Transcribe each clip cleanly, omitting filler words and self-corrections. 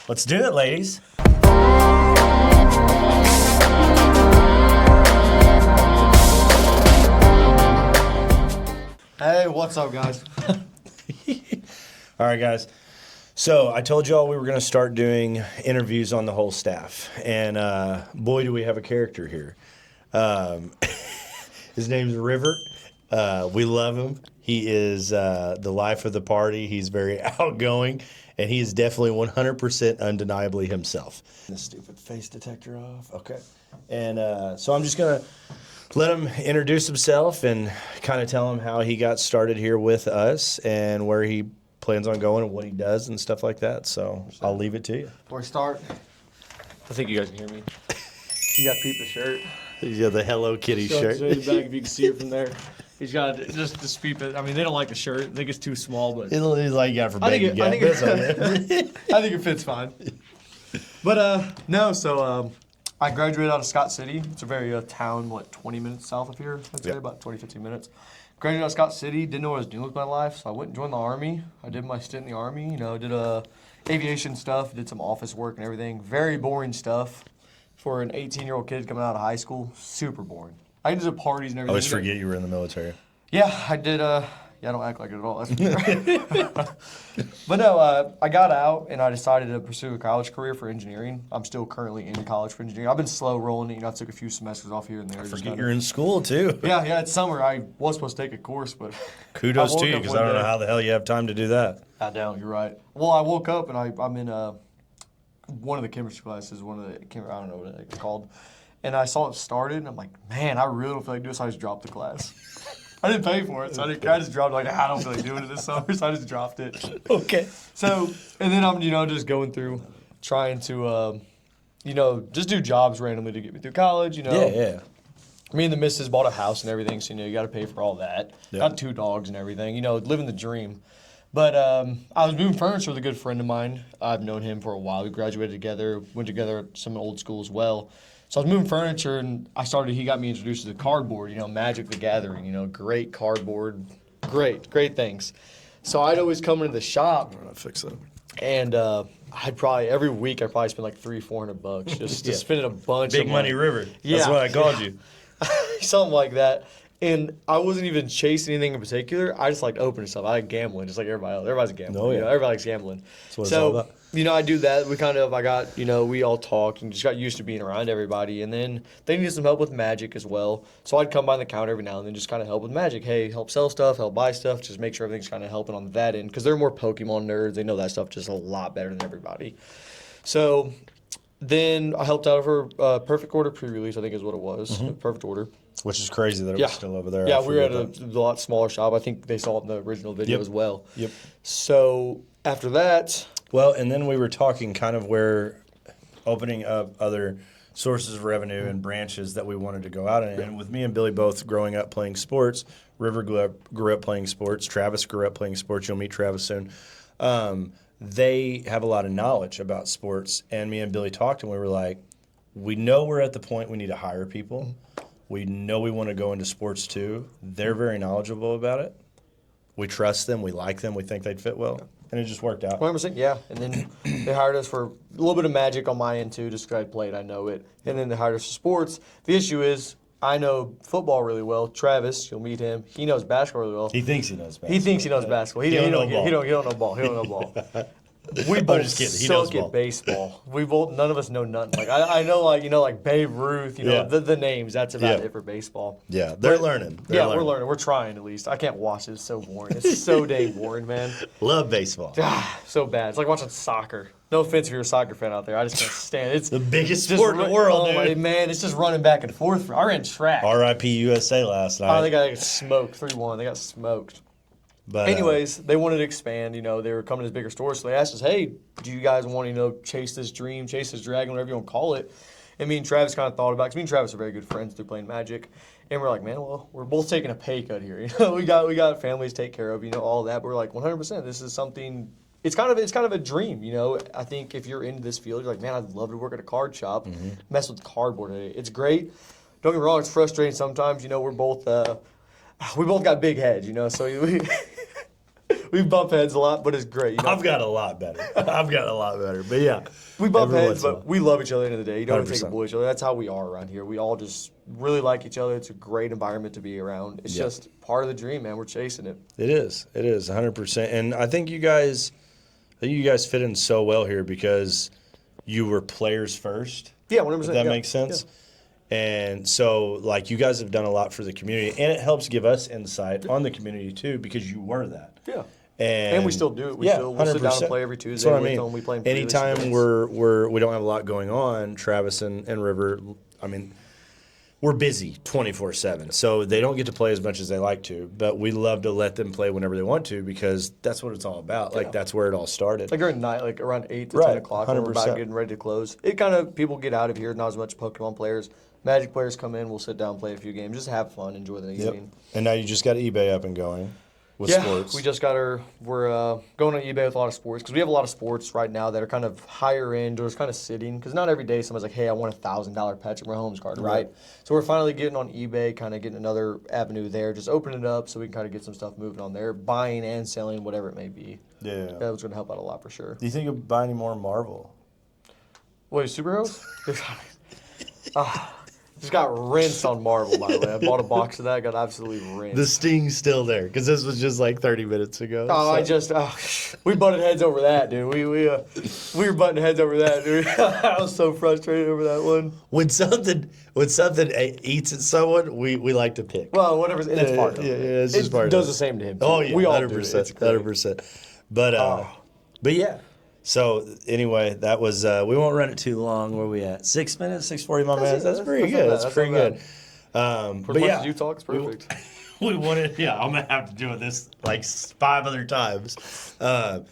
Let's do it, ladies. Hey, what's up, guys? All right, guys. So I told y'all we were going to start doing interviews on the whole staff. And boy, do we have a character here. His name's River. We love him. He is the life of the party. He's very outgoing. And he is definitely 100% undeniably himself. The stupid face detector off. Okay. And so I'm just going to let him introduce himself and kind of tell him how he got started here with us and where he plans on going and what he does and stuff like that. So I'll leave it to you. Before we start, I think you guys can hear me. You got Pete the shirt. Yeah, the Hello Kitty shirt. Show you the back if you can see it from there. He's got just Peep it. I mean, they don't like the shirt. I think it's too small, but It's like you got it for I think baby I think it fits fine. But no, so I graduated out of Scott City. It's a very town, 20 minutes south of here. I'd say about 20, 15 minutes. Graduated out of Scott City. Didn't know what I was doing with my life, so I went and joined the Army. I did my stint in the Army. Did aviation stuff, did some office work and everything. Very boring stuff for an 18-year-old kid coming out of high school. Super boring. I did parties and everything. I always forget you were in the military. Yeah, I did. Yeah, I don't act like it at all. That's for sure. But no, I got out and I decided to pursue a college career for engineering. I'm still currently in college for engineering. I've been slow rolling it. I took a few semesters off here and there. I forget you're in school, too. Yeah, it's summer. I was supposed to take a course, but Kudos to you, because I don't know how the hell you have time to do that. I don't. You're right. Well, I woke up and I'm in one of the chemistry classes. I don't know what it's called. And I saw it started, and I'm like, man, I really don't feel like doing this. So I just dropped the class. I didn't pay for it, so I just dropped it. I don't feel like doing it this summer, so I just dropped it. Okay. So, and then I'm, just going through, trying to, just do jobs randomly to get me through college, Yeah. Me and the missus bought a house and everything, so, you got to pay for all that. Yep. Got 2 dogs and everything, living the dream. But I was moving furniture with a good friend of mine. I've known him for a while. We graduated together, went together at some old school as well. So I was moving furniture, and he got me introduced to the cardboard, Magic the Gathering, great cardboard, great things. So I'd always come into the shop. I'm going to fix that. And every week, I'd probably spend like $300-400 just spending a bunch Big of Money River. Yeah. That's what I called you. Something like that. And I wasn't even chasing anything in particular. I just liked opening stuff. I like gambling, just like everybody else. Everybody's gambling. Oh, yeah. Everybody likes gambling. That's what it's all about. I do that. We all talked and just got used to being around everybody. And then they needed some help with Magic as well. So I'd come by the counter every now and then, just kind of help with Magic. Hey, help sell stuff, help buy stuff, just make sure everything's kind of helping on that end. Because they're more Pokemon nerds. They know that stuff just a lot better than everybody. So then I helped out for Perfect Order pre-release, I think is what it was. Mm-hmm. Perfect Order. Which is crazy that it was still over there. Yeah, we were at a lot smaller shop. I think they saw it in the original video as well. Yep. So after that... Well, and then we were talking kind of where opening up other sources of revenue and branches that we wanted to go out in. And with me and Billy both growing up playing sports, River grew up playing sports, Travis grew up playing sports. You'll meet Travis soon. They have a lot of knowledge about sports. And me and Billy talked, and we were like, we know we're at the point we need to hire people. We know we want to go into sports too. They're very knowledgeable about it. We trust them. We like them. We think they'd fit well. And it just worked out. 100%, yeah. And then they hired us for a little bit of Magic on my end too, just because I played, I know it. And then they hired us for sports. The issue is I know football really well. Travis, you'll meet him. He knows basketball really well. He thinks he knows basketball. He thinks he knows basketball. He don't know ball. He don't know ball. We both just kidding. He knows suck ball. at baseball. None of us know nothing. Like I know, like Babe Ruth. The names. That's about it for baseball. Yeah, they're learning. We're learning. We're trying at least. I can't watch it. It's so boring. It's so dang boring, man. Love baseball. So bad. It's like watching soccer. No offense if you're a soccer fan out there. I just can't stand it. It's the biggest sport in the world, dude. Man, it's just running back and forth. I ran track. R.I.P. USA last night. They got smoked 3-1. They got smoked. But, anyways, they wanted to expand. They were coming to bigger stores, so they asked us, "Hey, do you guys want to chase this dream, chase this dragon, whatever you want to call it?" And me and Travis kind of thought about it, because me and Travis are very good friends through playing Magic, and we're like, "Man, well, we're both taking a pay cut here. We got families to take care of, all that." But we're like, 100%, this is something. It's kind of a dream, I think if you're into this field, you're like, man, I'd love to work at a card shop, mess with cardboard. It's great. Don't get me wrong, it's frustrating sometimes. We both got big heads, so we we bump heads a lot, but it's great. You know? I've got a lot better. But yeah. We bump every heads, once in a but we love each other at the end of the day. You don't have to take a 100%. bully each other. That's how we are around here. We all just really like each other. It's a great environment to be around. It's just part of the dream, man. We're chasing it. It is 100%. And I think you guys fit in so well here because you were players first. Yeah, 100%. If that makes sense. Yeah. And so, like, you guys have done a lot for the community, and it helps give us insight on the community too because you were that. Yeah. And we still do it. We'll sit down and play every Tuesday. That's what I mean. Them. We play Anytime we don't have a lot going on, Travis and River, I mean, we're busy 24/7, so they don't get to play as much as they like to. But we love to let them play whenever they want to because that's what it's all about. Like that's where it all started. Like during night, like around 8 to 10 o'clock, when we're about getting ready to close. It kind of people get out of here. Not as much Pokemon players. Magic players come in. We'll sit down, play a few games, just have fun, enjoy the evening. And now you just got eBay up and going. With sports. We just got we're going on eBay with a lot of sports because we have a lot of sports right now that are kind of higher end or it's kind of sitting because not every day someone's like, hey, I want $1,000 Patrick Mahomes card, right? So we're finally getting on eBay, kind of getting another avenue there, just open it up so we can kind of get some stuff moving on there, buying and selling, whatever it may be. Yeah. That was going to help out a lot for sure. Do you think you'll buy any more Marvel? Wait, superheroes? Just got rinsed on Marvel, by the way. I bought a box of that, got absolutely rinsed. The sting's still there because this was just like 30 minutes ago. We butted heads over that, dude. We were butting heads over that, dude. I was so frustrated over that one. When something eats at someone, we like to pick. Well, whatever, and it's part of it. Yeah, it's just part It does of the same to him. Too. Oh yeah, we all 100%, do it. It's great. 100%. But yeah. So anyway, that was we won't run it too long. Where we at? 6 minutes, 6:40, my man. That's pretty good. That's pretty good. For as much as you talk, it's perfect. We wanted, I'm gonna have to do this like 5 other times. But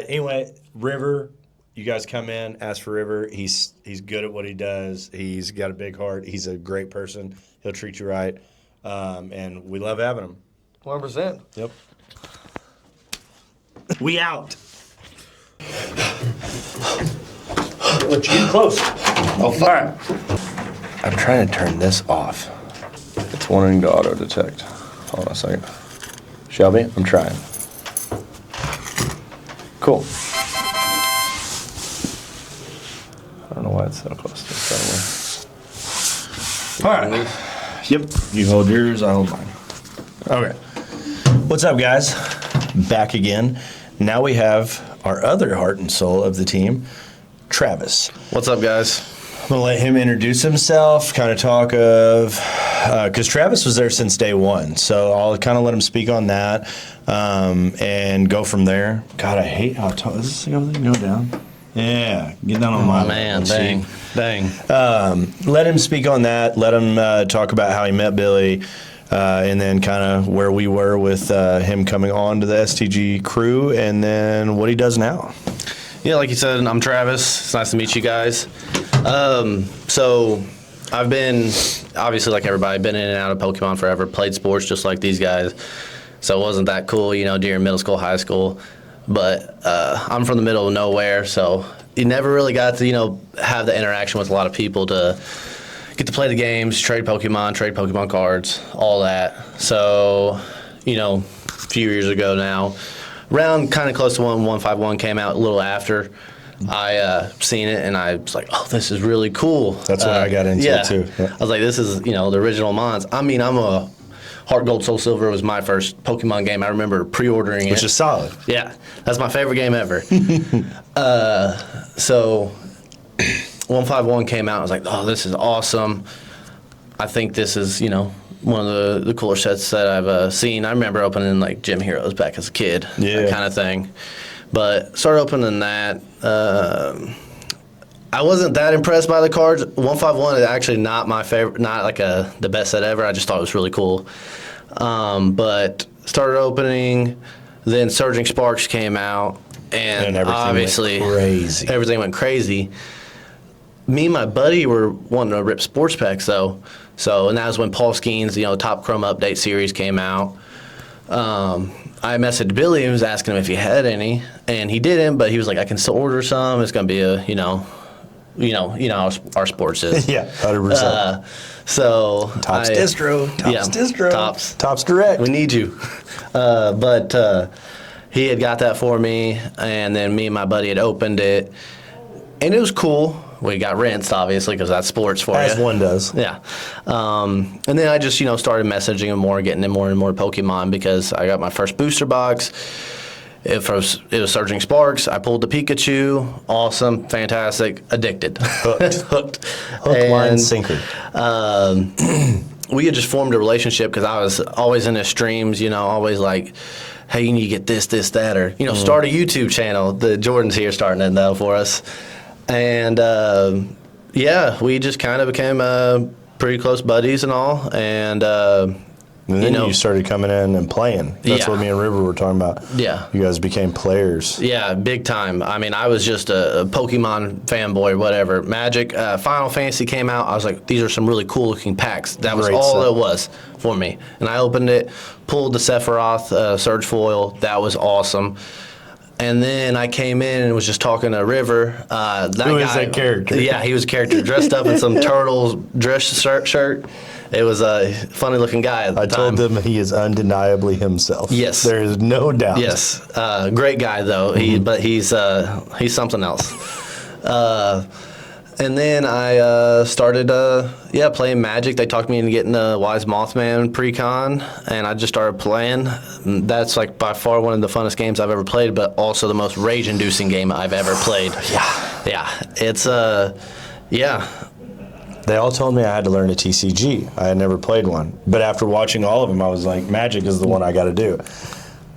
anyway, River, you guys come in, ask for River. He's good at what he does. He's got a big heart. He's a great person. He'll treat you right, and we love having him. 100%. Yep. We out. Let you get close. Oh, fire. I'm trying to turn this off. It's wanting to auto detect. Hold on a second. Shelby, I'm trying. Cool. I don't know why it's so close to it. All right. Yep. You hold yours, I hold mine. Okay. What's up, guys? Back again. Now we have our other heart and soul of the team, Travis. What's up, guys? I'm going to let him introduce himself, kind of talk of, because Travis was there since day one. So I'll kind of let him speak on that and go from there. God, I hate how tall. Is this thing go down? Yeah, get down on my man, level. dang. Let him speak on that. Let him talk about how he met Billy. And then kind of where we were with him coming on to the STG crew, and then what he does now. Yeah, like you said, I'm Travis. It's nice to meet you guys. So I've been, obviously like everybody, been in and out of Pokemon forever, played sports just like these guys. So it wasn't that cool, during middle school, high school. But I'm from the middle of nowhere, so you never really got to, have the interaction with a lot of people to get to play the games, trade Pokemon cards, all that. So, a few years ago now, around kind of close to when 151 came out, a little after, I seen it and I was like, oh, this is really cool. That's what I got into too. Yeah. I was like, this is, the original Mons. I'm a Heart Gold Soul Silver was my first Pokemon game. I remember pre-ordering it. Which is solid. Yeah, that's my favorite game ever. So 151 came out. I was like, oh, this is awesome. I think this is, one of the cooler sets that I've seen. I remember opening like Gym Heroes back as a kid, that kind of thing. But started opening that. I wasn't that impressed by the cards. 151 is actually not my favorite, not like the best set ever. I just thought it was really cool. But started opening, then Surging Sparks came out, and obviously everything went crazy. Me and my buddy were wanting to rip sports packs though. And that was when Paul Skeen's, Top Chrome Update series came out. I messaged Billy and was asking him if he had any, and he didn't, but he was like, I can still order some. It's going to be a, how our sports is. Yeah, 100%. So Tops Distro. Tops Tops Direct. We need you. But he had got that for me, and then me and my buddy had opened it, and it was cool. We got rinsed, obviously, because that's sports for As you. one does. Yeah. And then I just, started messaging him more, getting him more and more Pokemon because I got my first booster box. It was Surging Sparks. I pulled the Pikachu. Awesome. Fantastic. Addicted. Hooked. Hook, line, sinker. We had just formed a relationship because I was always in his streams, always like, hey, you need to get this, that, or, start a YouTube channel. The Jordan's here starting it now for us. And, we just kind of became pretty close buddies and all. And, then you started coming in and playing. That's Yeah. what me and River were talking about. Yeah. You guys became players. Yeah, big time. I mean, I was just a Pokemon fanboy, whatever. Magic, Final Fantasy came out. I was like, these are some really cool looking packs. That was Great all set. it was for me. And I opened it, pulled the Sephiroth Surge Foil. That was awesome. And then I came in and was just talking to River. Who is that character? Yeah, he was a character dressed up in some turtles dress shirt. It was a funny looking guy at the I time. told them he is undeniably himself. Yes. There is no doubt. Yes, great guy though. But he's something else. And then I started playing Magic. They talked me into getting the Wise Mothman pre-con, and I just started playing. That's like by far one of the funnest games I've ever played, but also the most rage-inducing game I've ever played. Yeah. It's They all told me I had to learn a TCG. I had never played one. But after watching all of them, I was like, Magic is the one I got to do.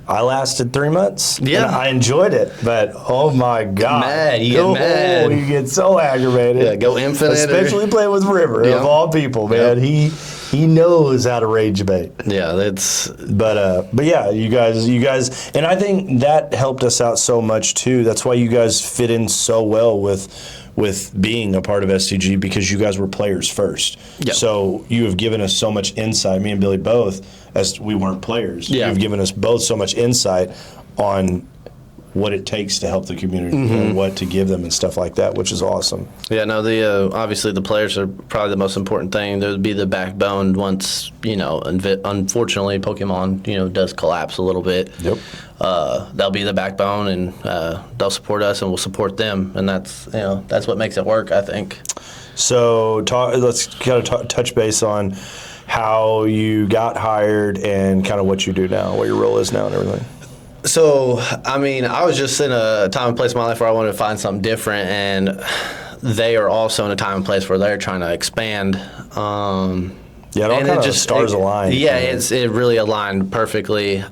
I lasted 3 months. Yeah. And I enjoyed it. But, oh, my God. You get mad. You get so aggravated. Yeah, go infinite. Especially playing with River, Yeah. of all people, man. Yeah. He knows how to rage bait. yeah, that's But yeah, you guys, and I think that helped us out so much too. That's why you guys fit in so well with being a part of STG, because you guys were players first. Yep. So you have given us so much insight, me and Billy both, as we weren't players. Yeah. You've given us both so much insight on what it takes to help the community and what to give them and stuff like that, which is awesome. Yeah, no, the obviously the players are probably the most important thing. They would be the backbone once, unfortunately Pokemon, does collapse a little bit. Yep. They'll be the backbone, and they'll support us, and we'll support them, and that's what makes it work, I think. So let's kind of touch base on how you got hired and kind of what you do now, what your role is now and everything. So, I mean, I was just in a time and place in my life where I wanted to find something different, and they are also in a time and place where they're trying to expand. Yeah, it all kind of stars aligned. Yeah, it really aligned perfectly. They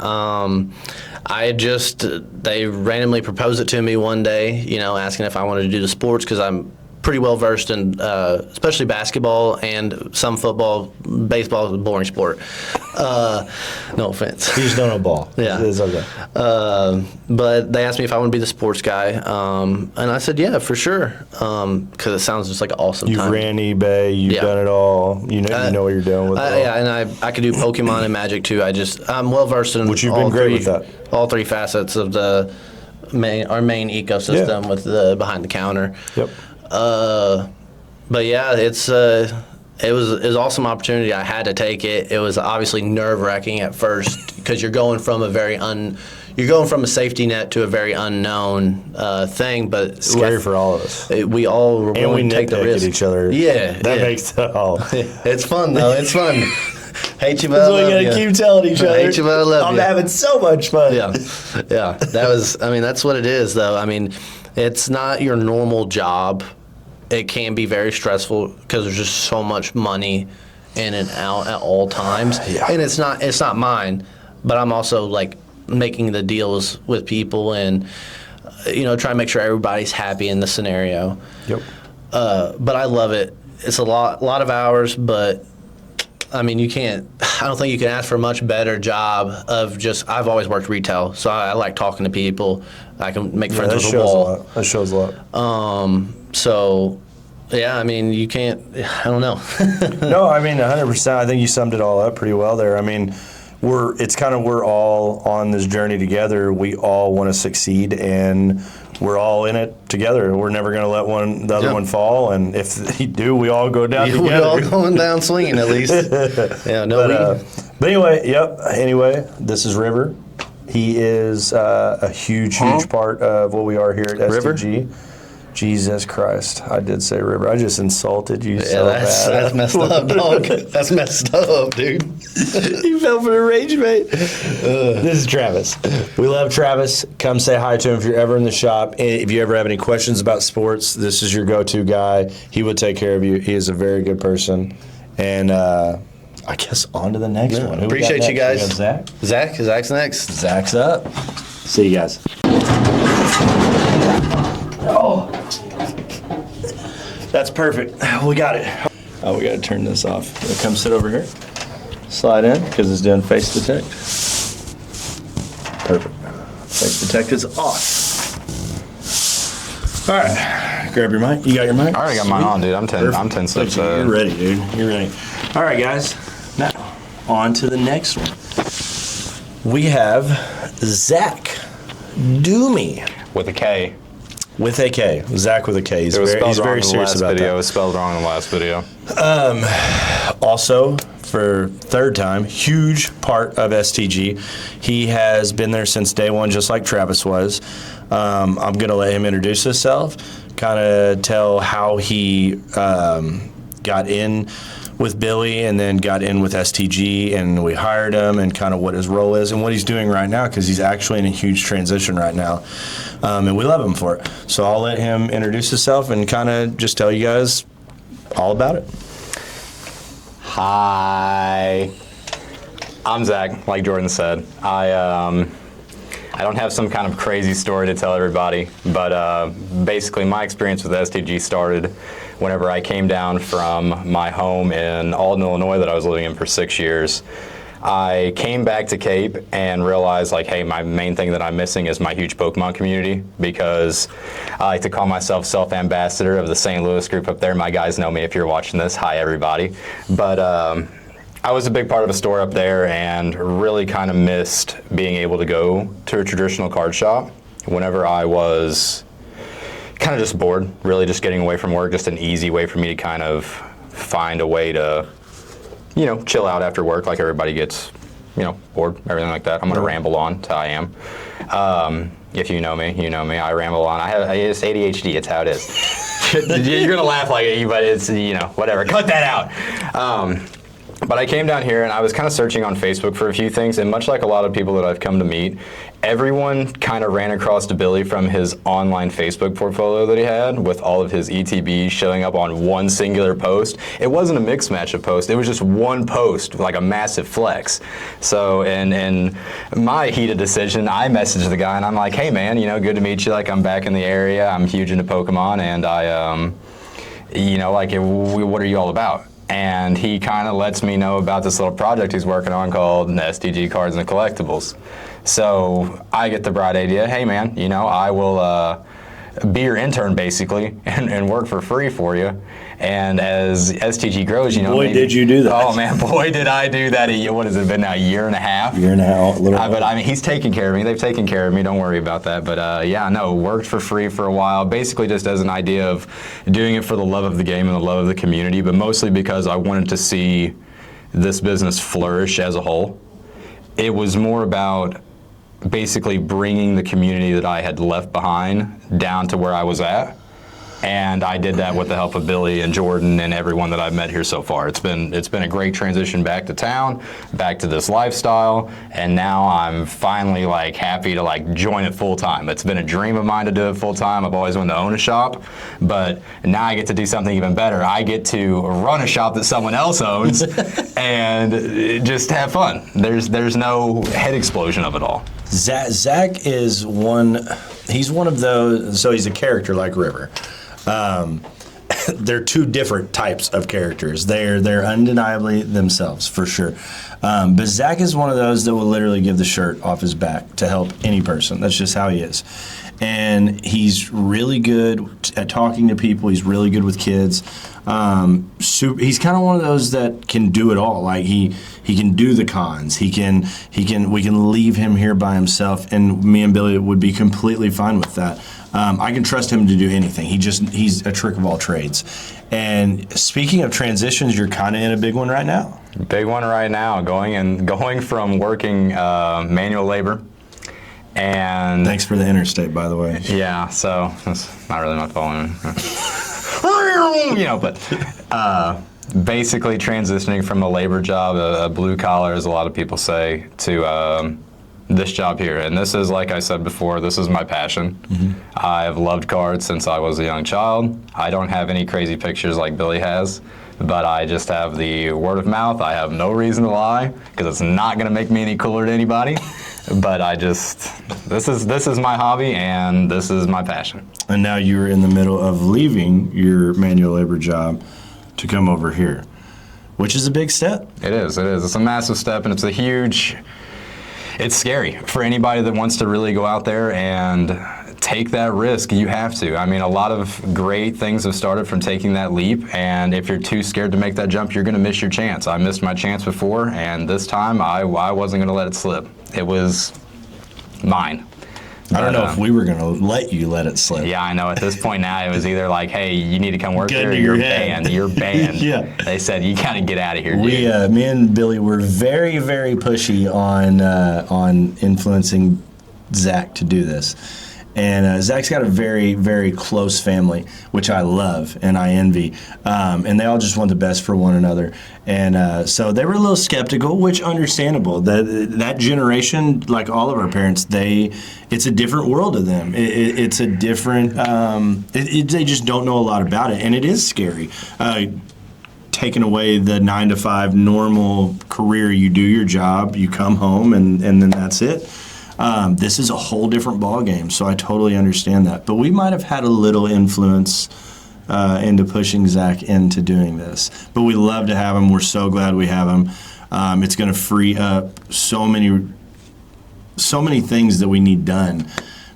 randomly proposed it to me one day, asking if I wanted to do the sports, because I'm pretty well versed in, especially basketball and some football. Baseball is a boring sport. No offense. You just don't know ball. Yeah. It's okay. But they asked me if I want to be the sports guy, and I said, yeah, for sure, because it sounds just like an awesome You've time. ran eBay. You've Yeah. done it all. You know what you're doing with it all. Yeah, and I could do Pokemon and Magic too. I'm well versed in Which you've all been great three, with that. all three facets of our main ecosystem with the behind the counter. Yep. But yeah, it was an awesome opportunity. I had to take it. It was obviously nerve-wracking at first because you're going from a safety net to a very unknown thing. But Scary for all of us. we all were And we willing to take the nitpick risk. at each other. Yeah, That yeah. makes it all. It's fun though. It's fun. Hate you, but That's I what we love gotta you. keep telling each other. Hate you, but I love I'm you. having so much fun. Yeah. That's what it is, though. I mean, it's not your normal job. It can be very stressful because there's just so much money in and out at all times. Yeah. And it's not mine, but I'm also like making the deals with people and trying to make sure everybody's happy in the scenario. Yep. But I love it. It's a lot of hours, but I mean, I don't think you can ask for a much better job of I've always worked retail, so I like talking to people. I can make friends with a wall. That shows a lot. So, yeah, I mean, you can't, I don't know. No, I mean, 100%. I think you summed it all up pretty well there. I mean, we're all on this journey together. We all want to succeed, and we're all in it together. We're never going to let the other one fall, and if they do, we all go down together. We're all going down swinging at least. Yeah, no, But anyway, yep. Anyway, this is River. He is a huge part of what we are here at STG. Jesus Christ, I did say River. I just insulted you so bad. That's messed up, dog. That's messed up, dude. You fell for the rage, mate. This is Travis. We love Travis. Come say hi to him if you're ever in the shop. If you ever have any questions about sports, this is your go-to guy. He would take care of you. He is a very good person. And I guess on to the next one. Who Appreciate you guys. We got Zach. Zack's next. Zach's up. See you guys. Oh, that's perfect. We got it. Oh, we got to turn this off. Come sit over here. Slide in because it's doing face detect. Perfect. Face detect is off. All right. Grab your mic. You got your mic? I already got mine on, dude. I'm 10 steps You're ready, dude. You're ready. All right, guys. Now, on to the next one. We have Zack Doomy. With a K. With a K. Zack with a K. He's It was very, spelled he's wrong very in the serious last about video. It that. was spelled wrong in the last video. Also, for third time, huge part of STG. He has been there since day one, just like Travis was. I'm going to let him introduce himself, kind of tell how he got in with Billy and then got in with STG, and we hired him, and kind of what his role is and what he's doing right now, because he's actually in a huge transition right now, and we love him for it. So I'll let him introduce himself and kind of just tell you guys all about it. Hi. I'm Zack, like Jordan said. I don't have some kind of crazy story to tell everybody, but basically my experience with STG started whenever I came down from my home in Alden, Illinois that I was living in for 6 years. I came back to Cape and realized, like, hey, my main thing that I'm missing is my huge Pokemon community, because I like to call myself self-ambassador of the St. Louis group up there. My guys know me if you're watching this. Hi, everybody. But I was a big part of a store up there and really kind of missed being able to go to a traditional card shop whenever I was kind of just bored, really just getting away from work, just an easy way for me to kind of find a way to, you know, chill out after work like everybody gets, you know, bored, everything like that. I'm going to ramble on till I am. If you know me, you know me. I ramble on. It's ADHD. It's how it is. You're going to laugh like it, but it's, you know, whatever. Cut that out. But I came down here and I was kind of searching on Facebook for a few things, and much like a lot of people that I've come to meet, everyone kind of ran across to Billy from his online Facebook portfolio that he had with all of his ETBs showing up on one singular post. It wasn't a mix match of posts, it was just one post, like a massive flex. So in my heated decision, I messaged the guy and I'm like, hey man, you know, good to meet you, like I'm back in the area, I'm huge into Pokemon, and I, you know, like, what are you all about? And he kind of lets me know about this little project he's working on called STG Cards and Collectibles. So I get the bright idea, hey man, you know, I will be your intern basically and work for free for you. And as STG grows, you know, Boy, did you do that. Oh man, boy, did I do that. What has it been now, a year and a half? Year and a half, a little But I mean, he's taking care of me. They've taken care of me. Don't worry about that. But yeah, no, worked for free for a while, basically just as an idea of doing it for the love of the game and the love of the community, but mostly because I wanted to see this business flourish as a whole. It was more about basically bringing the community that I had left behind down to where I was at. And I did that with the help of Billy and Jordan and everyone that I've met here so far. It's been a great transition back to town, back to this lifestyle, and now I'm finally like happy to like join it full time. It's been a dream of mine to do it full time. I've always wanted to own a shop, but now I get to do something even better. I get to run a shop that someone else owns and just have fun. There's no head explosion of it all. Zack is he's one of those, so he's a character like River. They're two different types of characters. They're undeniably themselves, for sure. But Zack is one of those that will literally give the shirt off his back to help any person. That's just how he is. And he's really good at talking to people. He's really good with kids. He's kind of one of those that can do it all. Like he can do the cons. We can leave him here by himself, and me and Billy would be completely fine with that. I can trust him to do anything. He's a trick of all trades. And speaking of transitions, you're kind of in a big one right now. Big one right now, going from working manual labor And Thanks for the interstate, by the way. yeah, so that's not really my fault. But basically transitioning from a labor job, a blue collar, as a lot of people say, to this job here. And this is, like I said before, this is my passion. I've loved cards since I was a young child. I don't have any crazy pictures like Billy has, but I just have the word of mouth. I have no reason to lie, because it's not going to make me any cooler to anybody. But this is my hobby, and this is my passion. And now you're in the middle of leaving your manual labor job to come over here, which is a big step. It is. It's a massive step, and it's scary for anybody that wants to really go out there and take that risk. You have to. I mean, a lot of great things have started from taking that leap, and if you're too scared to make that jump, you're going to miss your chance. I missed my chance before, and this time I wasn't going to let it slip. It was mine. I don't know if we were going to let you let it slip. Yeah, I know. At this point now, it was either like, hey, you need to come work Gun here, or to you're your head. banned. You're banned. Yeah. They said, you got to get out of here, dude. Me and Billy were very, very pushy on influencing Zack to do this. And Zack's got a very, very close family, which I love and I envy. And they all just want the best for one another. And so they were a little skeptical, which understandable. That generation, like all of our parents, it's a different world to them. It's a different, they just don't know a lot about it. And it is scary. Taking away the 9-to-5 normal career, you do your job, you come home, and then that's it. This is a whole different ball game, so I totally understand that. But we might have had a little influence into pushing Zack into doing this. But we love to have him. We're so glad we have him. It's going to free up so many things that we need done,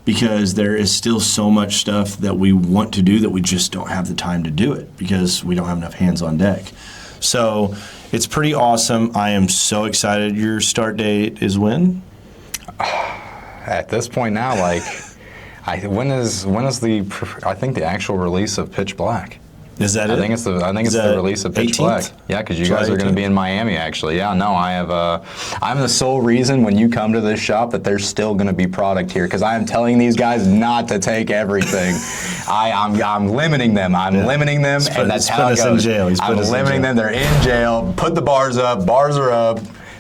because there is still so much stuff that we want to do that we just don't have the time to do it because we don't have enough hands on deck. So it's pretty awesome. I am so excited. Your start date is when? At this point now, when is the actual release of Pitch Black? Is that it? I think it's the release of Pitch 18th? Black. Yeah, because you July guys are going to be in Miami, actually. Yeah, no, I'm the sole reason when you come to this shop that there's still going to be product here, because I am telling these guys not to take everything. I'm limiting them. Limiting them, and that's how it goes. I'm limiting them. They're in jail. Put the bars up. Bars are up.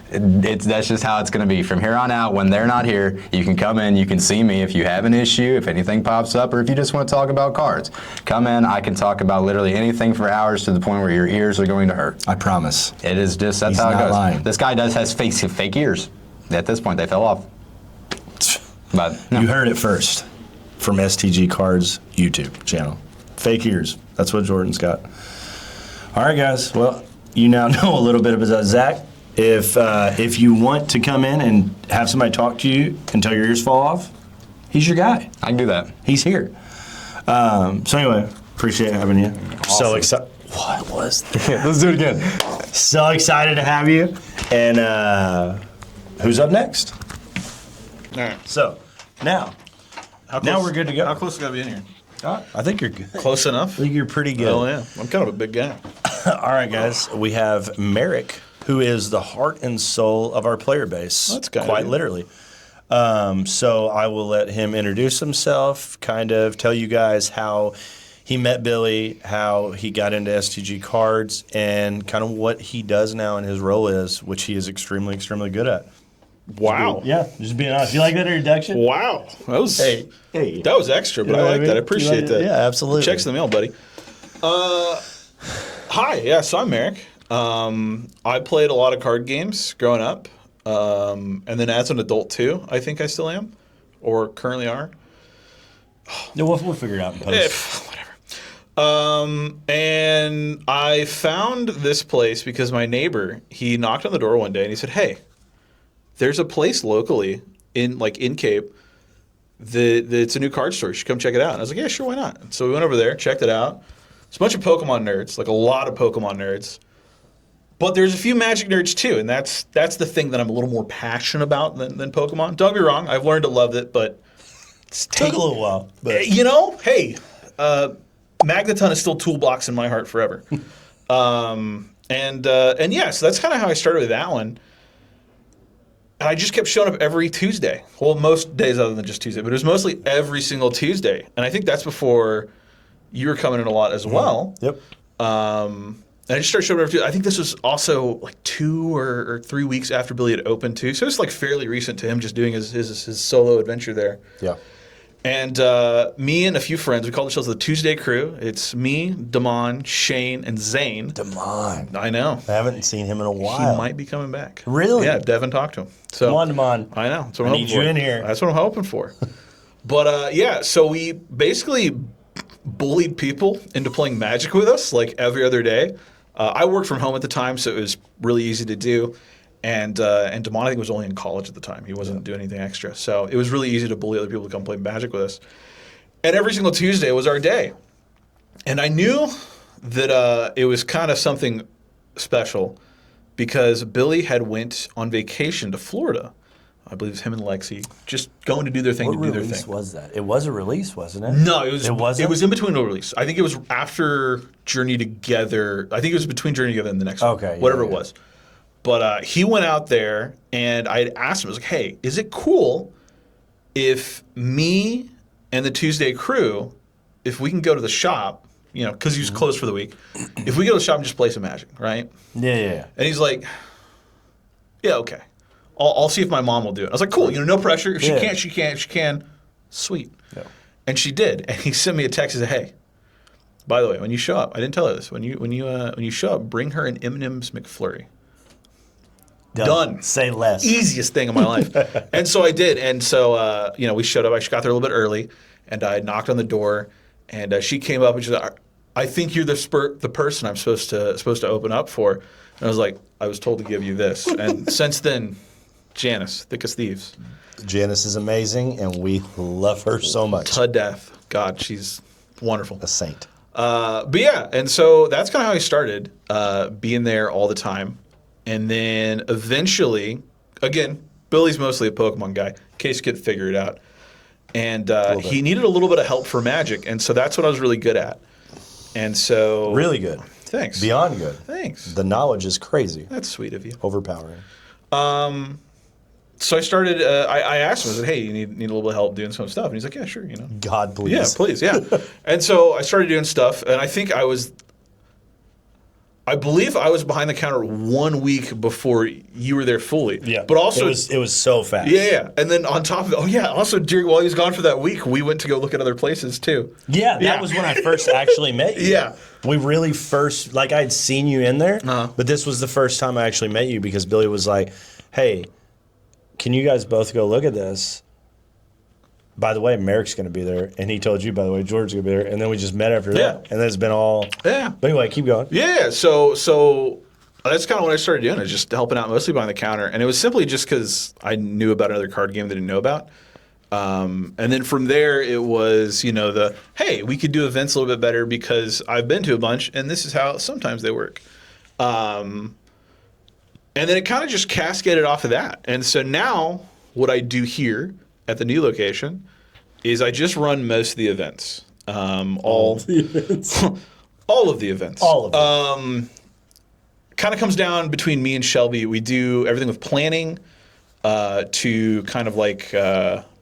That's just how it's going to be. From here on out, when they're not here, you can come in, you can see me if you have an issue, if anything pops up, or if you just want to talk about cards. Come in, I can talk about literally anything for hours to the point where your ears are going to hurt. I promise. It is just, that's He's how it not goes. lying. This guy has fake ears. At this point, they fell off. But no. You heard it first from STG Cards YouTube channel. Fake ears. That's what Jordan's got. All right, guys. Well, you now know a little bit about Zack. If you want to come in and have somebody talk to you until your ears fall off, he's your guy. I can do that. He's here. So anyway, appreciate having you. Awesome. So excited. What was that? Let's do it again. So excited to have you. And who's up next? All right. So now we're good to go. How close got to be in here? I think you're good. Close enough? I think you're pretty good. Oh, yeah. I'm kind of a big guy. All right, guys. We have Marec, who is the heart and soul of our player base. That's kind of quite good. literally. So I will let him introduce himself, kind of tell you guys how he met Billy, how he got into STG cards, and kind of what he does now and his role is, which he is extremely, extremely good at. Wow. Yeah, just being honest. You like that introduction? Wow. That was Hey. that was extra, but You know I what like mean? that. I You appreciate like that. it? Yeah, absolutely. Checks in the mail, buddy. Hi. Yeah, so I'm Marec. I played a lot of card games growing up, and then as an adult too. I think I still am, or currently are. Yeah, we'll figure it out in post. Whatever. And I found this place because my neighbor, he knocked on the door one day and he said, "Hey, there's a place locally in Cape that it's a new card store. You should come check it out." And I was like, "Yeah, sure, why not?" And so we went over there, checked it out. It's a bunch of Pokemon nerds, like a lot of Pokemon nerds. But there's a few Magic nerds too, and that's the thing that I'm a little more passionate about than Pokemon. Don't get me wrong, I've learned to love it, but Took a little while. But hey, Magneton is still Toolbox in my heart forever. And yeah, so that's kind of how I started with that one. And I just kept showing up every Tuesday. Well, most days other than just Tuesday, but it was mostly every single Tuesday. And I think that's before you were coming in a lot as well. Yep. And I just started showing up every Tuesday. I think this was also like 2 or 3 weeks after Billy had opened too. So it's like fairly recent to him just doing his solo adventure there. Yeah. And me and a few friends, we call ourselves the Tuesday Crew. It's me, Damon, Shane, and Zane. Damon. I know. I haven't seen him in a He while. might be coming back. Really? Yeah, Devin talked to him. So Come on, Damon. I know. That's what I I'm need hoping you for. in here. That's what I'm hoping for. But yeah, so we basically bullied people into playing Magic with us like every other day. I worked from home at the time, so it was really easy to do. And Damon, I think, was only in college at the time. He wasn't doing anything extra. So it was really easy to bully other people to come play Magic with us. And every single Tuesday was our day. And I knew that it was kind of something special because Billy had went on vacation to Florida. I believe it was him and Lexi, just going to do their thing, What to do their release thing. was that? It was a release, wasn't it? No, it was. It wasn't? It was in between a release. I think it was after Journey Together. I think it was between Journey Together and the next one. Okay, Whatever yeah. it was. But he went out there, and I had asked him, I was like, hey, is it cool if me and the Tuesday Crew, if we can go to the shop, you know, because he was closed for the week, if we go to the shop and just play some Magic, right? Yeah. And he's like, yeah, okay. I'll see if my mom will do it. I was like, cool, you know, no pressure. If she Yeah. can't, she can't. If she can, sweet. Yeah. And she did. And he sent me a text and said, hey, by the way, when you show up, I didn't tell her this. When you show up, bring her an M&M's McFlurry. Done. Say less. Easiest thing in my life. And so I did. And so, you know, we showed up. I got there a little bit early, and I knocked on the door, and she came up and she said, I think you're the person I'm supposed to open up for. And I was like, I was told to give you this. And since then, Janice, thick as thieves. Janice is amazing, and we love her so much. To death. God, she's wonderful. A saint. But yeah, and so that's kind of how I started, being there all the time. And then eventually, again, Billy's mostly a Pokemon guy, in case you could figure it out. And he needed a little bit of help for Magic, and so that's what I was really good at. And so... Really good. Thanks. Beyond good. Thanks. The knowledge is crazy. That's sweet of you. Overpowering. So I started, I asked him, I said, hey, you need a little bit of help doing some stuff? And he's like, yeah, sure, you know. God, please. Yeah, please, yeah. And so I started doing stuff, and I think I believe I was behind the counter 1 week before you were there fully. Yeah. But also... It was so fast. Yeah. And then on top of it, also while he was gone for that week, we went to go look at other places too. Yeah, that was when I first actually met you. Yeah. We really first, like I'd seen you in there, Uh-huh. but this was the first time I actually met you because Billy was like, hey, can you guys both go look at this? By the way, Marec's going to be there. And he told you, by the way, George's going to be there. And then we just met after Yeah. that. And then it's been all... Yeah. But anyway, keep going. Yeah, so that's kind of what I started doing, is just helping out mostly behind the counter. And it was simply just because I knew about another card game that I didn't know about. And then from there, it was, you know, hey, we could do events a little bit better because I've been to a bunch, and this is how sometimes they work. And then it kind of just cascaded off of that. And so now what I do here at the new location is I just run most of the events. All of the events. All of the events. All of them. Kind of comes down between me and Shelby. We do everything with planning to kind of like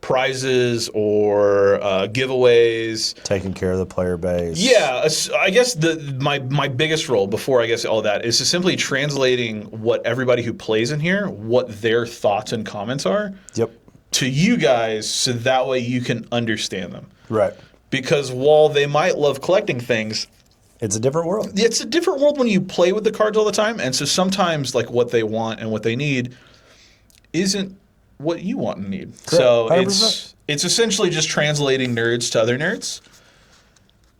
prizes or giveaways. Taking care of the player base. Yeah, I guess my biggest role before I guess all that is to simply translating what everybody who plays in here, what their thoughts and comments are. Yep. To you guys, so that way you can understand them. Right. Because while they might love collecting things, It's a different world. it's a different world when you play with the cards all the time. And so sometimes like what they want and what they need isn't what you want and need. So 100%. it's essentially just translating nerds to other nerds.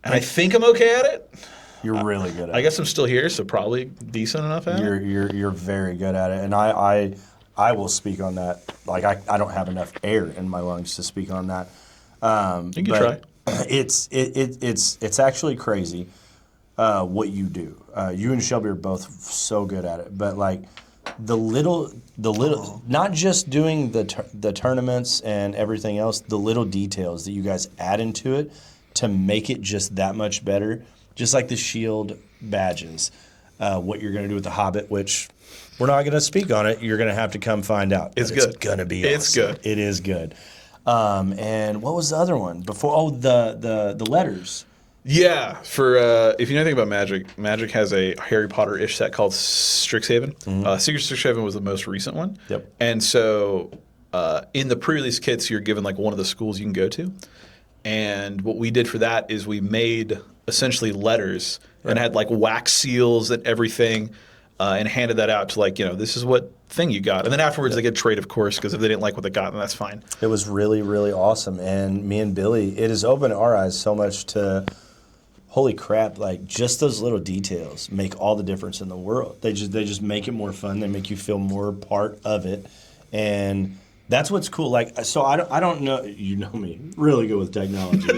And I think I'm okay at it. You're really good at it. I guess I'm still here, so probably decent enough at it. You're very good at it, and I will speak on that. Like I don't have enough air in my lungs to speak on that. You can but try. It's actually crazy what you do. You and Shelby are both so good at it, but like the little not just doing the tournaments and everything else, the little details that you guys add into it to make it just that much better. Just like the shield badges. what you're going to do with the Hobbit, which we're not going to speak on it. You're going to have to come find out. It's But good. It's going to be It's awesome. good. It is good. And what was the other one before? Oh, the letters. Yeah, for if you know anything about Magic, Magic has a Harry Potter-ish set called Strixhaven. Secret Strixhaven was the most recent one. Yep. And so in the pre-release kits, you're given like one of the schools you can go to. And what we did for that is we made essentially letters and had like wax seals and everything, and handed that out to like, this is what thing you got. And then afterwards they get trade, of course, because if they didn't like what they got, then that's fine. It was really, really awesome. And me and Billy, it has opened our eyes so much to, holy crap, like just those little details make all the difference in the world. They just make it more fun. They make you feel more part of it. And that's what's cool. Like, so I don't know, you know me, really good with technology.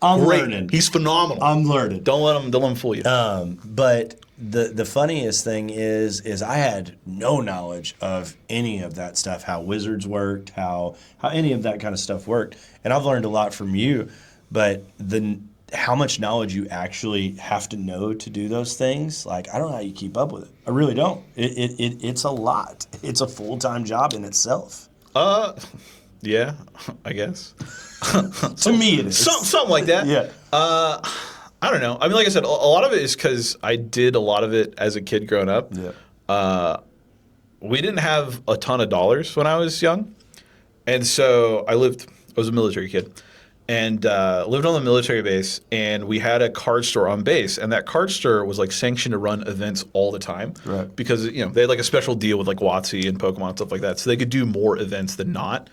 I'm learning. He's phenomenal. I'm learning. Don't let him fool you. But the funniest thing is I had no knowledge of any of that stuff, how wizards worked, how any of that kind of stuff worked. And I've learned a lot from you, but how much knowledge you actually have to know to do those things, like, I don't know how you keep up with it. I really don't. It's a lot. It's a full-time job in itself. Yeah, I guess. To me, it is. Something like that. Yeah. I don't know. I mean, like I said, a lot of it is because I did a lot of it as a kid growing up. Yeah. We didn't have a ton of dollars when I was young. And so I was a military kid. And lived on the military base, and we had a card store on base, and that card store was like sanctioned to run events all the time, Right. Because they had like a special deal with like WotC and Pokemon and stuff like that, so they could do more events than not.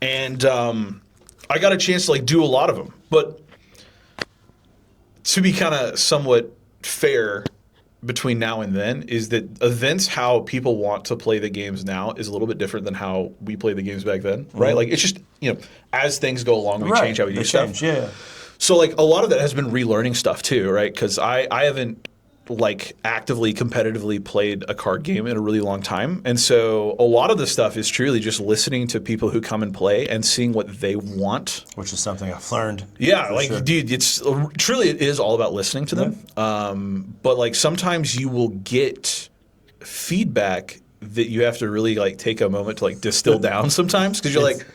And I got a chance to like do a lot of them, but to be kind of somewhat fair between now and then is that events, how people want to play the games now, is a little bit different than how we played the games back then, right? Like, it's just, as things go along, we change how we do stuff. Yeah. So, like, a lot of that has been relearning stuff too, right? Because I haven't, like, actively, competitively played a card game in a really long time. And so a lot of the stuff is truly just listening to people who come and play and seeing what they want. Which is something I've learned. Yeah, for like, sure. dude, it's truly, it is all about listening to them. But like sometimes you will get feedback that you have to really like take a moment to like distill down sometimes, because you're like,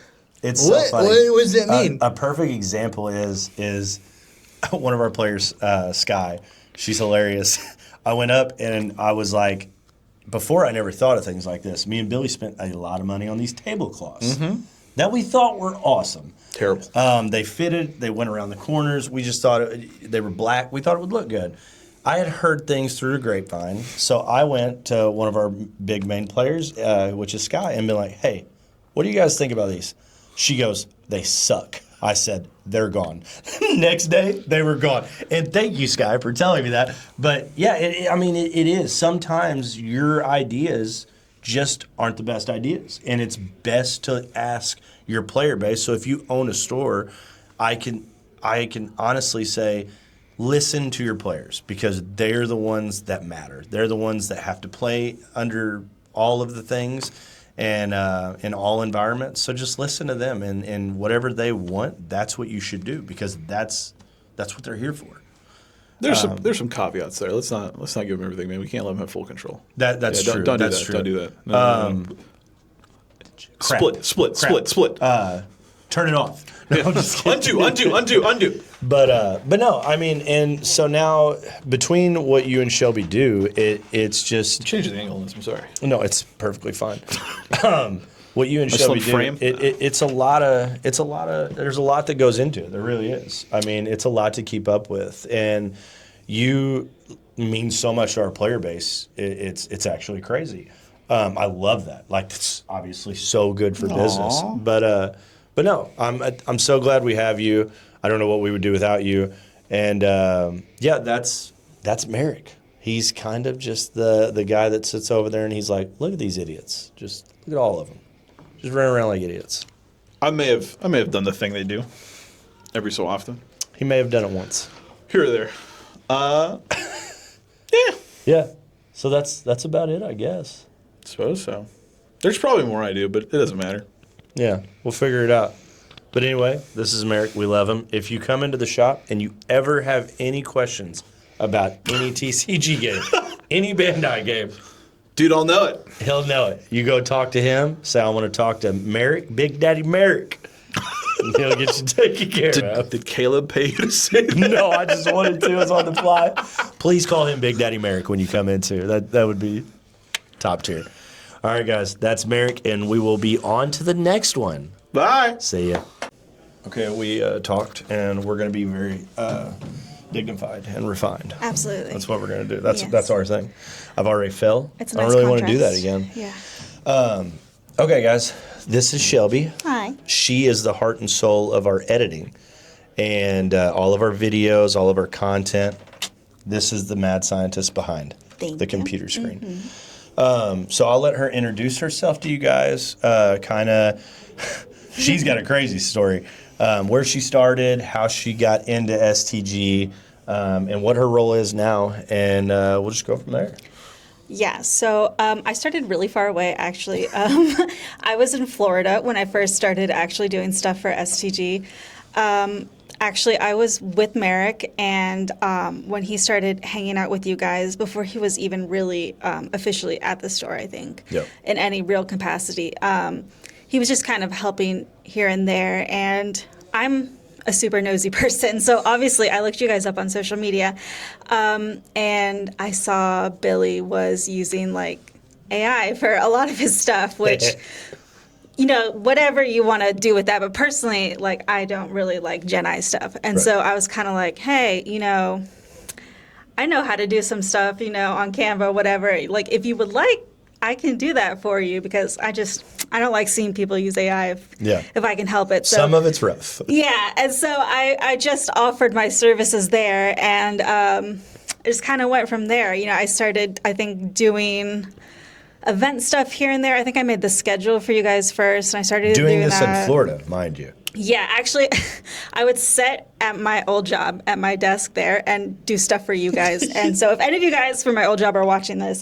It's what? so funny. What does that mean? A perfect example is one of our players, Sky. She's hilarious. I went up and I was like, before I never thought of things like this. Me and Billy spent a lot of money on these tablecloths that we thought were awesome. Terrible. They fitted. They went around the corners. We just thought they were black. We thought it would look good. I had heard things through the grapevine, so I went to one of our big main players, which is Sky, and been like, "Hey, what do you guys think about these?" She goes, "They suck." I said, "They're gone." Next day, they were gone. And thank you, Sky, for telling me that. But yeah, it is. Sometimes your ideas just aren't the best ideas, and it's best to ask your player base. So if you own a store, I can honestly say, listen to your players, because they're the ones that matter. They're the ones that have to play under all of the things and in all environments. So just listen to them, and whatever they want, that's what you should do, because that's what they're here for. There's some caveats there. Let's not give them everything, man. We can't let them have full control. That's true. Don't do That's that. true. Don't do that. No. Crap. Split. Turn it off. No, I'm just kidding. Undo. But no, I mean, and so now between what you and Shelby do, it's just Change the angle on this. I'm sorry. no, it's perfectly fine. What you and A Shelby slim do, frame? it's a lot of there's a lot that goes into it. There really is. I mean, it's a lot to keep up with, and you mean so much to our player base. It's actually crazy. I love that. Like, it's obviously so good for business. But no, I'm so glad we have you. I don't know what we would do without you. And yeah, that's Marec. He's kind of just the guy that sits over there and he's like, look at these idiots. Just look at all of them. Just running around like idiots. I may have done the thing they do every so often, He may have done it once. here or there. Yeah, Yeah. So that's about it, I guess. suppose so. There's probably more I do, but it doesn't matter. Yeah, we'll figure it out. But anyway, this is Marec. We love him. If you come into the shop and you ever have any questions about any TCG game, any Bandai game, Dude, I'll know it. he'll know it. You go talk to him, say, I want to talk to Marec, Big Daddy Marec. And he'll get you taken care of. Did Caleb pay you to say that? No, I just wanted to. It's on the fly. Please call him Big Daddy Marec when you come in, too. That would be top tier. All right, guys, that's Marec, and we will be on to the next one. Bye. See ya. Okay, we talked, and we're going to be very dignified and refined. Absolutely. That's what we're going to do. That's Yes. that's our thing. I've already fell. It's a I nice don't really want to do that contrast. again. Yeah. Okay, guys, this is Shelby. Hi. She is the heart and soul of our editing, and all of our videos, all of our content. This is the mad scientist behind Thank the you. computer screen. So I'll let her introduce herself to you guys. She's got a crazy story. Where she started, how she got into STG, and what her role is now, and we'll just go from there. Yeah, so I started really far away, actually. I was in Florida when I first started actually doing stuff for STG. Actually, I was with Marec, and when he started hanging out with you guys, before he was even really officially at the store, I think, Yep. in any real capacity, he was just kind of helping here and there, and I'm a super nosy person, so obviously I looked you guys up on social media, and I saw Billy was using like AI for a lot of his stuff, which you know, whatever you want to do with that, but personally, like, I don't really like Gen I stuff, and so I was kind of like, hey, you know, I know how to do some stuff, you know, on Canva, whatever, like, if you would like, I can do that for you, because I don't like seeing people use AI if I can help it. So, Some of it's rough. yeah, and so I just offered my services there, and it just kind of went from there. You know, I started, I think, doing event stuff here and there. I think I made the schedule for you guys first, and I started Doing this that. in Florida, mind you. Yeah, actually, I would sit at my old job at my desk there and do stuff for you guys. And so if any of you guys from my old job are watching this,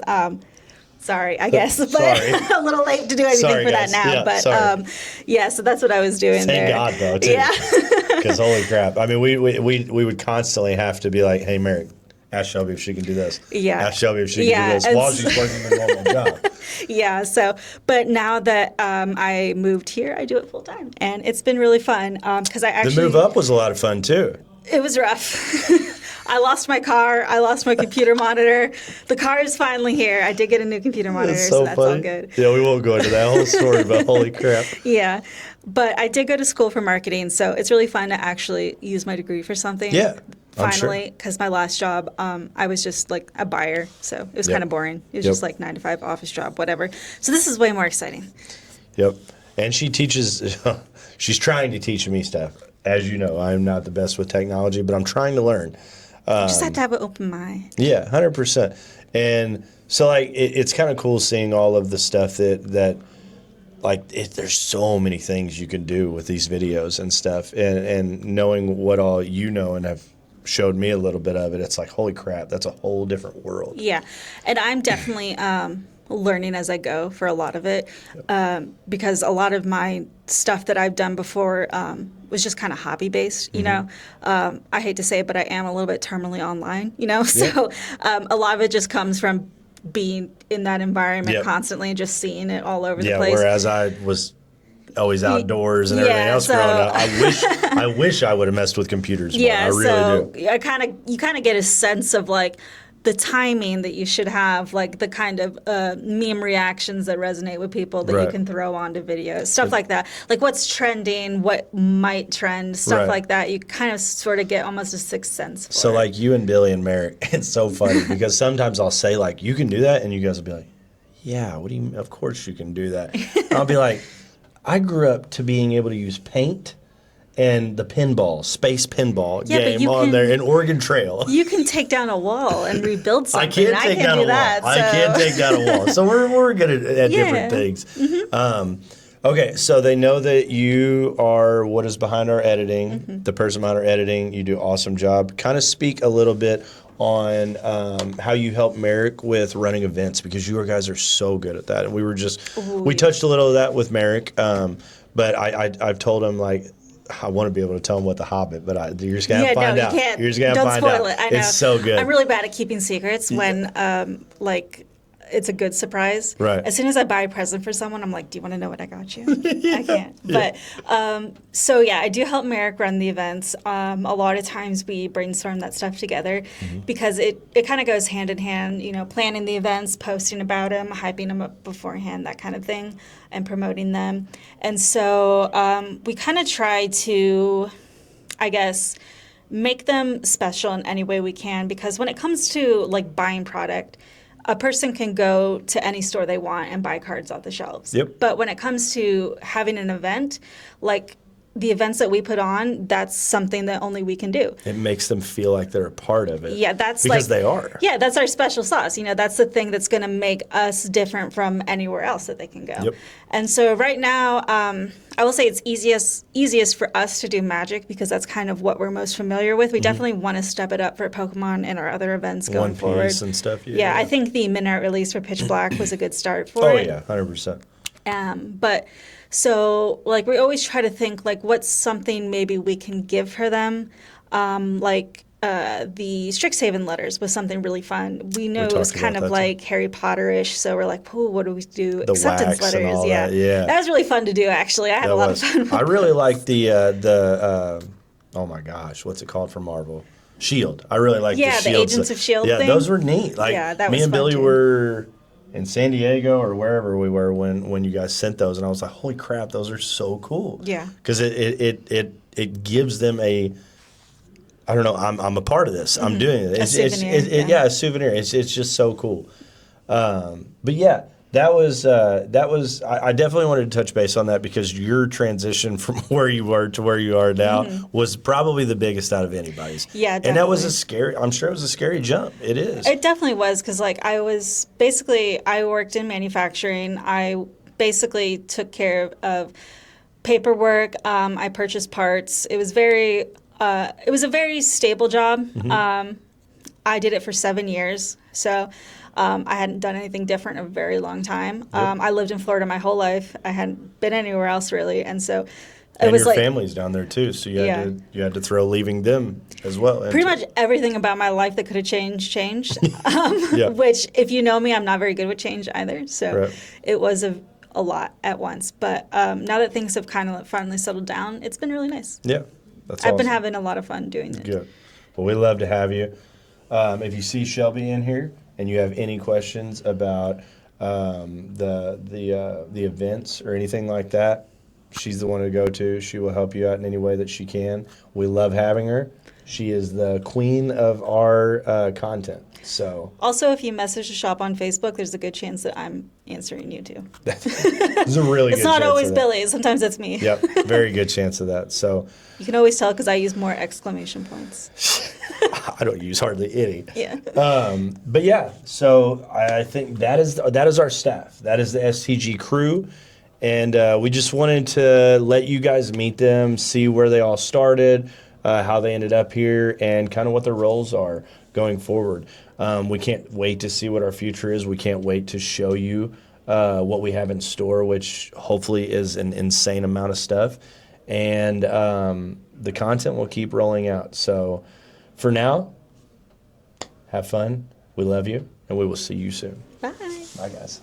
sorry, I guess, but Sorry. a little late to do anything Sorry, for guys. that now. Yeah, but sorry. yeah, so that's what I was doing Thank there. God, though, too. Yeah. Because holy crap. I mean, we would constantly have to be like, hey, Marec, ask Shelby if she can do this. Yeah. Ask Shelby if she can do this and while she's working the normal job. Yeah, so, but now that I moved here, I do it full time, and it's been really fun, because I actually... The move up was a lot of fun, too. It was rough. I lost my car. I lost my computer monitor. The car is finally here. I did get a new computer monitor, so that's all good. Yeah, we won't go into that whole story, but holy crap. Yeah, but I did go to school for marketing, so it's really fun to actually use my degree for something. Yeah, I'm sure. Finally, because my last job, I was just like a buyer, so it was Yep. kind of boring. It was Yep. just like 9 to 5 office job, whatever. So this is way more exciting. Yep. And she teaches, she's trying to teach me stuff. As you know, I'm not the best with technology, but I'm trying to learn. Just have to have an open mind. Yeah, 100%. And so, like, it's kind of cool seeing all of the stuff that there's so many things you can do with these videos and stuff. And knowing what all you know and have showed me a little bit of it, it's like, holy crap, that's a whole different world. Yeah, and I'm definitely learning as I go for a lot of it, because a lot of my stuff that I've done before was just kind of hobby based. You know, I hate to say it, but I am a little bit terminally online. You know, so a lot of it just comes from being in that environment Yep. constantly and just seeing it all over the Yeah, place. whereas I was always outdoors and everything Yeah, else so- growing up. I wish I would have messed with computers more. Yeah, I really so do. you kind of get a sense of like the timing that you should have, like the kind of meme reactions that resonate with people that you Right. can throw onto videos, stuff like that. Like what's trending, what might trend, stuff Right. like that. You kind of sort of get almost a sixth sense for So it. like you and Billy and Marec, it's so funny because sometimes I'll say like, you can do that, and you guys will be like, yeah, what do you mean? Of course you can do that. And I'll be like, I grew up to being able to use paint and the pinball, space pinball Yeah, but game you on can- there in Oregon Trail. You can take down a wall and rebuild I something. can't take down do a wall. that, I so- can't take down a wall. So we're good at Yeah. different things. Okay, so they know that you are what is behind our editing, the person behind our editing. You do an awesome job. Kind of speak a little bit on how you help Marec with running events, because you guys are so good at that. And we were just we touched a little of that with Marec, but I've told him like I want to be able to tell them what the Hobbit, but you're just gonna Yeah, find no, out. you can't. You're just gonna Don't find spoil out. it. I know. It's so good. I'm really bad at keeping secrets when, like, it's a good surprise. Right. As soon as I buy a present for someone, I'm like, do you want to know what I got you? I can't. But, so yeah, I do help Marec run the events. A lot of times we brainstorm that stuff together because it kind of goes hand in hand, you know, planning the events, posting about them, hyping them up beforehand, that kind of thing, and promoting them. And so we kind of try to, I guess, make them special in any way we can, because when it comes to like buying product, a person can go to any store they want and buy cards off the shelves. Yep. But when it comes to having an event, like the events that we put on, that's something that only we can do. It makes them feel like they're a part of it. Yeah, that's because like, they are. Yeah, that's our special sauce. You know, that's the thing that's going to make us different from anywhere else that they can go. Yep. And so right now, I will say it's easiest for us to do Magic because that's kind of what we're most familiar with. We definitely want to step it up for Pokemon and our other events going One forward. Piece and stuff. Yeah, I think the Midnight release for Pitch Black was a good start for Oh it. yeah, 100%. But so like we always try to think like what's something maybe we can give for them. The Strixhaven letters was something really fun. We know it was talked kind about of that, too. like Harry Potter-ish, so we're like, "Ooh, what do we do?" The Acceptance wax and letters, all yeah. that, yeah. That was really fun to do. Actually, I had a lot of fun. I really like the oh my gosh, what's it called for Marvel? Shield. I really like Yeah, the the Shield. Agents of S.H.I.E.L.D. Yeah, thing. those were neat. Like Yeah, that me was and fun, Billy too. were in San Diego or wherever we were when you guys sent those, and I was like, holy crap, those are so cool. Yeah. Because it gives them a, I don't know, I'm a part of this. I'm doing it. It's, souvenir, yeah. yeah. A souvenir. It's just so cool. But yeah, that was I definitely wanted to touch base on that because your transition from where you were to where you are now was probably the biggest out of anybody's. Yeah, and that was definitely. I'm sure it was a scary jump. It is. It definitely was because, like, I worked in manufacturing. I basically took care of paperwork. I purchased parts. It was it was a very stable job. I did it for 7 years, so I hadn't done anything different in a very long time. I lived in Florida my whole life. I hadn't been anywhere else really, and so. It and was your like, family's down there too, so you had to throw leaving them as well. pretty much everything about my life that could have changed. Yeah. Which, if you know me, I'm not very good with change either. So Right. it was a lot at once. But now that things have kind of finally settled down, it's been really nice. Yeah, that's I've been awesome. having a lot of fun doing it. Good. Well, we love to have you. If you see Shelby in here and you have any questions about the events or anything like that, she's the one to go to. She will help you out in any way that she can. We love having her. She is the queen of our content. So Also, if you message the shop on Facebook, there's a good chance that I'm answering you too. there's a really It's good not chance always of that. Billy. Sometimes it's me. Yep, very good chance of that. So You can always tell because I use more exclamation points. I don't use hardly any. Yeah. But yeah, so I think that is our staff. That is the STG crew, and we just wanted to let you guys meet them, see where they all started, how they ended up here, and kind of what their roles are going forward. We can't wait to see what our future is. We can't wait to show you what we have in store, which hopefully is an insane amount of stuff, and the content will keep rolling out. So. For now, have fun. We love you, and we will see you soon. Bye. Bye, guys.